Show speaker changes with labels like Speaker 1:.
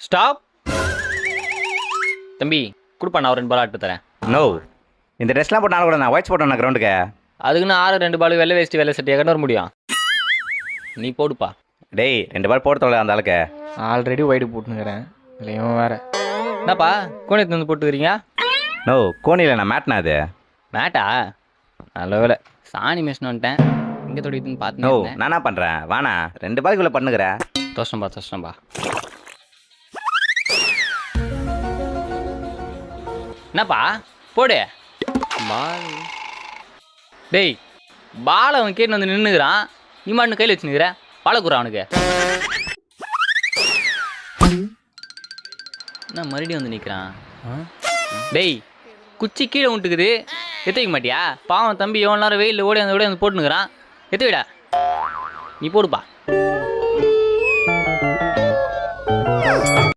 Speaker 1: Stop. தம்பி கொடுப்பா, நான் ஒரு 2 பால் ஆட்டு தரேன்.
Speaker 2: நோ, இந்த ட்ரெஸ்லாம் போட்டு கூட நான் ஒயிட்ஸ் போட்டேன் கிரவுண்டுக்கு.
Speaker 1: அதுக்குன்னு 2 பால் வெள்ளை வேஸ்ட்டு வெள்ளை சட்டையாக கண்டு வர முடியும். நீ போடுப்பா.
Speaker 2: டேய் 2 பால் போட தோல அந்த ஆளுக்கு.
Speaker 3: ஆல்ரெடி ஒயிடு போட்டுனுக்கிறேன், இல்லையும் வேற.
Speaker 1: என்னப்பா கோணியத்து வந்து போட்டுக்கிறீங்க?
Speaker 2: நோ, கோணியில் நான் மேட்னா அது.
Speaker 1: மேட்டா? நல்ல வேலை, சாணி மேஷன் வந்துட்டேன். இங்கே தொடிக்குதுன்னு
Speaker 2: நோ,
Speaker 1: பார்த்து
Speaker 2: நான் என்ன பண்ணுறேன், வாண்ணா 2 பாலுக்குள்ளே பண்ணுகிறேன்.
Speaker 1: தோஷம்பா. என்னப்பா போடு பால். டேய் பால் அவன் கேட்டு வந்து நின்றுக்கிறான், நீ மாட்டு கையில் வச்சு நிற்கிற. பாலை குறா அவனுக்கு. என்ன மறுபடியும் வந்து நிற்கிறான்? டேய் குச்சி கீழே விட்டுக்குது, எத்திக்க மாட்டியா? பாவம் தம்பி எவ்வளோ நேரம் வெயில் ஓடி வந்து போட்டுனுக்கிறான். எத்து விடா, நீ போடுப்பா.